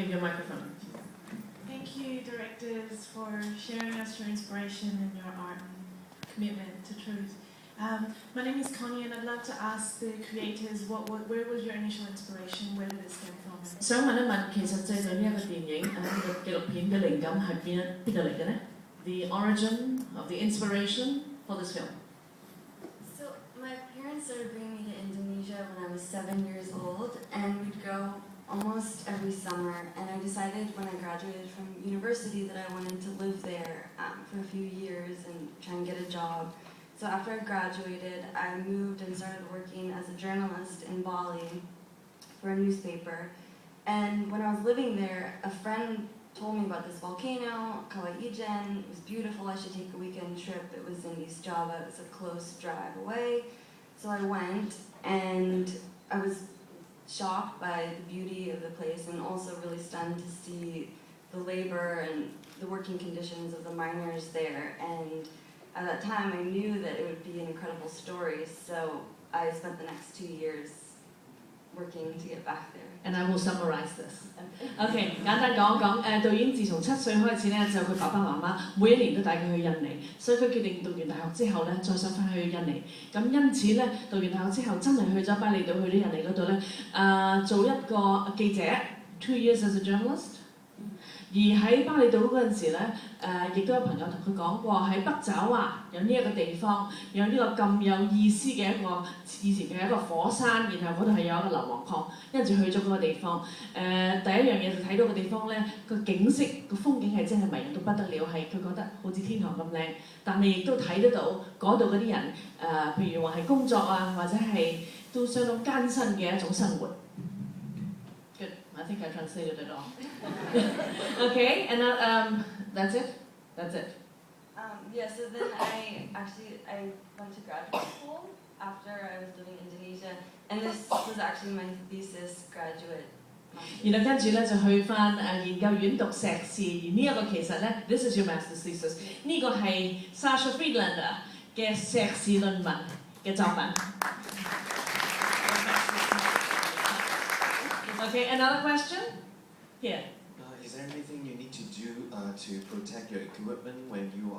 give you a microphone. Thank you, directors, for sharing us your inspiration and your art and commitment to truth. My name is Connie, and I'd love to ask the creators, where was your initial inspiration? Where did it stem from? 想問一問，其實製作呢一個電影呢個紀錄片嘅靈感係邊度嚟嘅呢？ The origin of the inspiration for this film. So my parents started bringing me to Indonesia when I was 7 years old, and we'd go almost every summer. And I decided when I graduated from university that I wanted to live there for a few years and try and get a job. So after I graduated, I moved and started working as a journalist in Bali for a newspaper. And when I was living there, a friend told me about this volcano, Kawaiijen. It was beautiful. I should take a weekend trip. It was in East Java. It was a close drive away. So I went, and I was shocked by the beauty of the place and also really stunned to see the labor and the working conditions of the miners there. And at that time, I knew that it would be an incredible story, so I spent the next 2 years working to get back there. And I will summarize this. OK， 簡單講講，導演自從7歲開始咧，就佢爸爸媽媽每一年都帶佢去印尼，所以佢決定讀完大學之後咧，再想翻去印尼。咁因此咧，讀完大學之後真係去咗巴厘島，去咗印尼嗰度咧，做一個記者 ，2 years as a journalist。而喺巴厘島嗰陣時咧，亦都有朋友同佢講過，喺北爪哇有呢一個地方，有呢個咁有意思嘅一個以前嘅一個火山，然後嗰度係有一個硫磺礦，因此去咗嗰個地方。第一樣嘢就睇到個地方咧，個景色個風景係真係迷人到不得了，係佢覺得好似天堂咁靚，但係亦都睇得到嗰度嗰啲人譬如話係工作啊，或者係都相當艱辛嘅一種生活。Good. I think I translated it all. Okay, and that's it? That's it. Yeah, so then I went to graduate school after I was living in Indonesia, and this was actually my thesis graduate. 然後跟住咧就去翻研究院讀碩士，而呢一個其實咧 ，this is your master's thesis， 呢個係 Sasha Friedlander 嘅碩士論文嘅作品。Okay, another question? Here. Is there anything you need to do to protect your equipment when you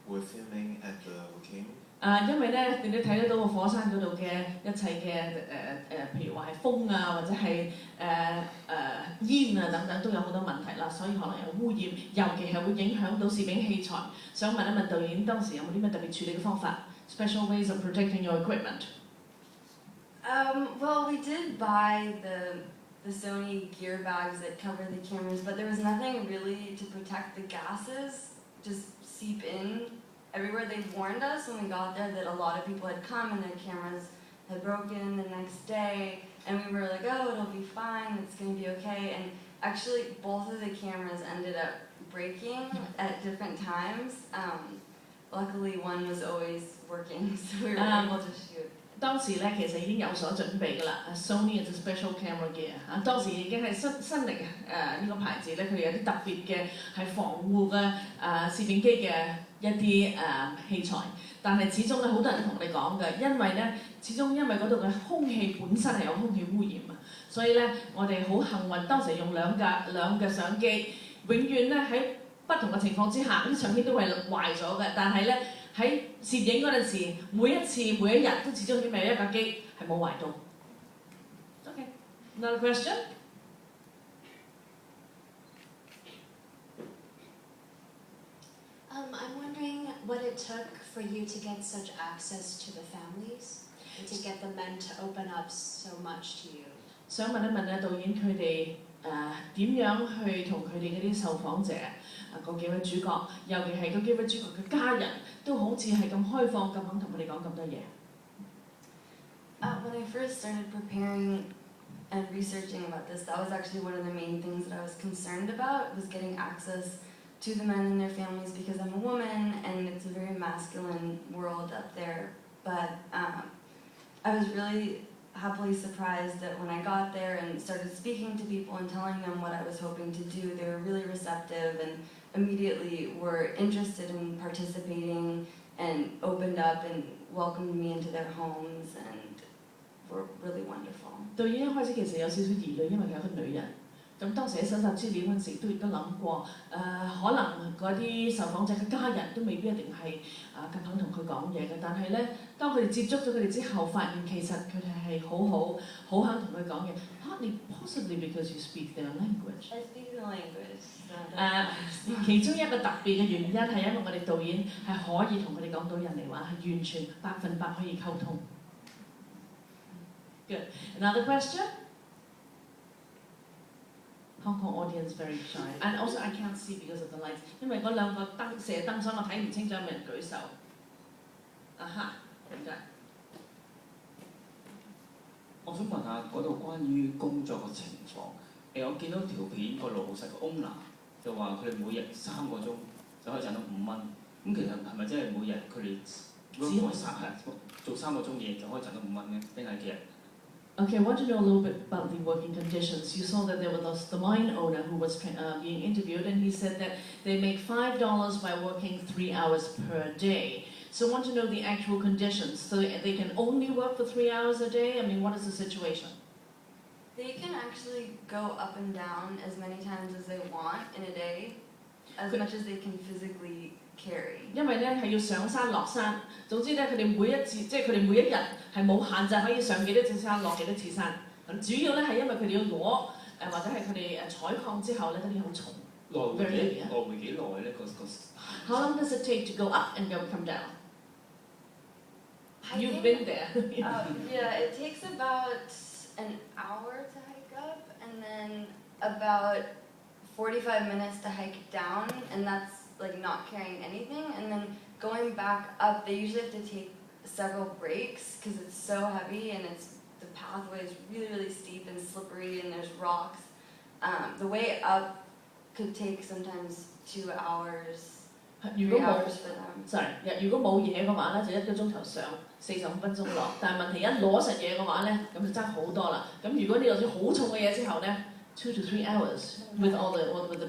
were filming at the volcano? 因為咧，你睇得到個火山嗰度嘅一切嘅譬如話係風啊，或者係煙啊等等，都有好多問題啦，所以可能有污染，尤其係會影響到攝影器材。想問一問導演，當時有冇啲咩特別處理嘅方法 ？Special ways of protecting your equipment? Well, we did buy the Sony gear bags that cover the cameras, but there was nothing really to protect the gases just seep in everywhere. They warned us when we got there that a lot of people had come and their cameras had broken the next day, and we were like, oh, it'll be fine, it's going to be okay. And actually, both of the cameras ended up breaking at different times. Luckily, one was always working, so we were able to shoot. 當時咧其實已經有所準備㗎啦 ，Sony is a special camera gear 嚇，當時已經係新嚟呢個牌子咧，佢哋有啲特別嘅係防護嘅攝影機嘅一啲器材，但係始終咧好多人都同你講嘅，因為咧始終因為嗰度嘅空氣本身係有空氣污染啊，所以咧我哋好幸運，當時用兩嘅相機，永遠咧喺不同嘅情況之下，啲相機都係壞咗嘅，但係咧。喺攝影嗰陣時，每一次每一日都始終起碼有一架機係冇壞到。Okay, another question? I'm wondering what it took for you to get such access to the families and to get the men to open up so much to you. 想問一問導演佢哋點樣去同佢哋嗰啲受訪者嗰幾位主角，尤其係嗰幾位主角嘅家人，都好似係咁開放咁肯同我哋講咁多嘢。When I first started preparing and researching about this, that was actually one of the main things that I was concerned about, was getting access to the men and their families, because I'm a woman and it's a very masculine world up there. But I was really happily surprised that when I got there and started speaking to people and telling them what I was hoping to do, they were really receptive and immediately were interested in participating and opened up and welcomed me into their homes and were really wonderful. 導演一開始其實有少少疑慮，因為佢係一個女人。咁當時喺搜集資料嗰陣時，都亦都諗過，可能嗰啲受訪者嘅家人都未必一定係咁肯同佢講嘢嘅，但係咧，當佢哋接觸咗佢哋之後，發現其實佢哋係好肯同佢講嘢。Possibly because you speak their language. I speak the language. 其中一個特別嘅原因係因為我哋導演係可以同佢哋講到印尼話，係完全100%可以溝通。Good. Another question? Hong Kong audience very shy, and also I can't see because of the lights. 因為嗰兩個射燈，所以我睇唔清楚有冇人舉手。點解？我想問下嗰度關於工作嘅情況。我見到條片個老細個 owner 就話佢哋每日3個鐘就可以賺到5蚊。咁其實係咪真係每日佢哋做3個鐘嘢就可以賺到5蚊咧？定係其實？ Okay, I want to know a little bit about the working conditions. You saw that there was the mine owner who was being interviewed, and he said that they make $5 by working 3 hours per day. So I want to know the actual conditions. So they can only work for 3 hours a day? I mean, what is the situation? They can actually go up and down as many times as they want in a day, as much as they can physically carry. 因為咧係要上山落山，總之咧佢哋每一次即係佢哋每一日係冇限制可以上幾多次山落幾多次山。咁主要咧係因為佢哋要攞或者係佢哋採礦之後咧嗰啲好重。來回幾耐咧？How long does it take to go up and come down? You've been there. Yeah, it takes about an hour to hike up, and then about 45 minutes to hike down, and that's like not carrying anything. And then going back up, they usually have to take several breaks because it's so heavy and the pathway is really, really steep and slippery, and there's rocks. The way up could take sometimes 2 hours, 3 hours for them. 如果冇嘢嘅話咧，就1個鐘頭上，45分鐘落。但係問題一攞實嘢嘅話咧，咁就爭好多啦。咁如果你有啲好重嘅嘢之後咧，2 to 3 hours with the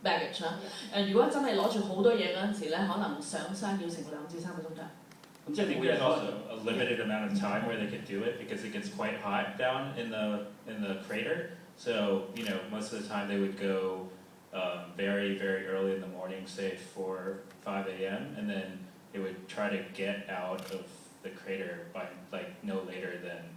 baggage 啦。如果真係攞住好多嘢嗰陣時咧，可能上山要成2至3個鐘頭。咁即係 I think there's also a limited amount of time where they could do it because it gets quite hot down in the crater. So most of the time they would go very, very early in the morning, say 5 a.m., and then they would try to get out of the crater by no later than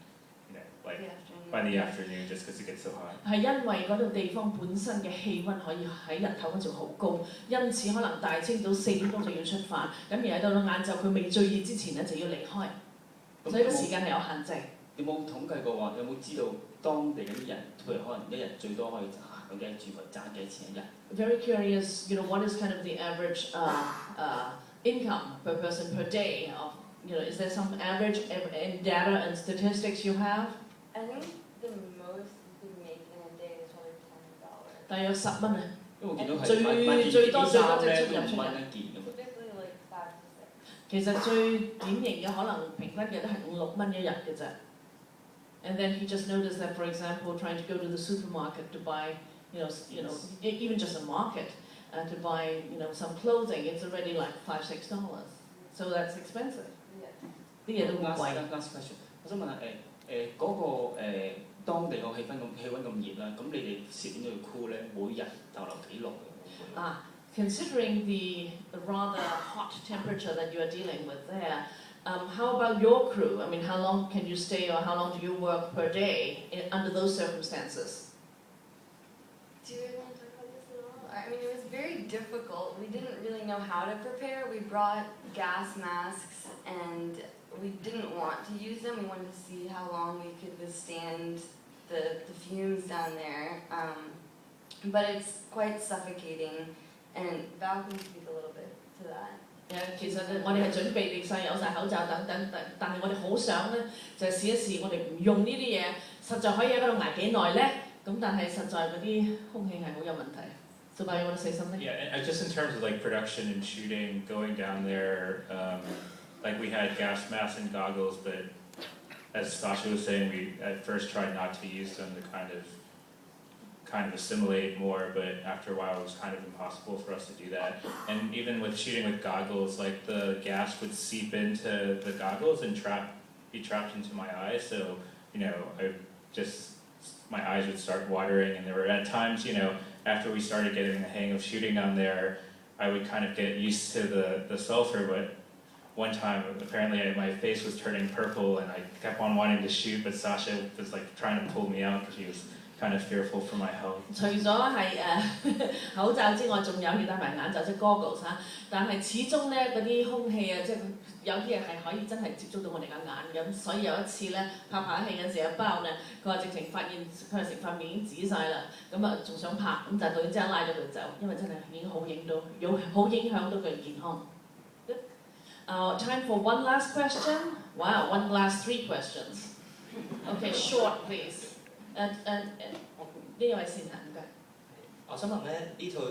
by the afternoon, just because it gets so hot. 係因為嗰度地方本身嘅氣温可以喺日頭嗰陣好高，因此可能大清早4點鐘就要出發，咁而喺到晏晝佢未最熱之前咧就要離開，所以個時間係有限制。有冇統計過話？有冇知道當地嗰啲人，譬如可能一日最多可以有幾多住佢賺幾錢一日 ？Very curious, what is kind of the average income per person per day? Is there some average data and statistics you have? I think the most you could make in a day is probably $10. 大約10蚊啊！因為我見到係最多就出入。 Typically like 5 to 6. 其實最典型嘅可能平均嘅都係5-6蚊一日嘅啫。And then he just noticed that, for example, trying to go to the supermarket to buy, even just a market, to buy, some clothing, it's already like $5-6. So that's expensive. 啲嘢都好貴。Last question， 我想問下嗰個當地個氣温咁熱啦，咁你哋攝影都要 cool 咧，每日逗留幾耐？Considering the rather hot temperature that you are dealing with there, how about your crew? I mean, how long can you stay, or how long do you work per day under those circumstances? Do you want to talk about this at all? I mean, it was very difficult. We didn't really know how to prepare. We brought gas masks, and we didn't want to use them. We wanted to see how long we could withstand the fumes down there. But it's quite suffocating, and Bao can speak a little bit to that. 其實我哋係準備定晒有晒口罩等等，但係我哋好想咧就試一試，我哋唔用呢啲嘢，實在可以喺嗰度捱幾耐咧？咁但係實在嗰啲空氣係好有問題。So, Bao, you want to say something? Yeah, and just in terms of production and shooting, going down there, we had gas masks and goggles, but as Sasha was saying, we at first tried not to use them to kind of assimilate more, but after a while it was kind of impossible for us to do that. And even with shooting with goggles, the gas would seep into the goggles and be trapped into my eyes. So, I just my eyes would start watering, and there were at times, after we started getting the hang of shooting on there, I would kind of get used to the sulfur, but one time apparently my face was turning purple and I kept on wanting to shoot, but Sasha was like trying to pull me out because she was kind of fearful for my health. 除咗係口罩之外，仲有要戴埋眼罩即係 goggles 嚇，但係始終咧嗰啲空氣啊，即係有啲嘢係可以真係接觸到我哋嘅眼咁，所以有一次咧拍戲嘅時候，包咧佢話直情發現佢係成塊面已經紫晒啦，咁啊仲想拍，咁但係導演即刻拉咗佢走，因為真係已經好影響到佢嘅健康。Time for one last question. Wow, one last 3 questions. Okay, short please. 呢位先嚇，唔該。我想問咧呢套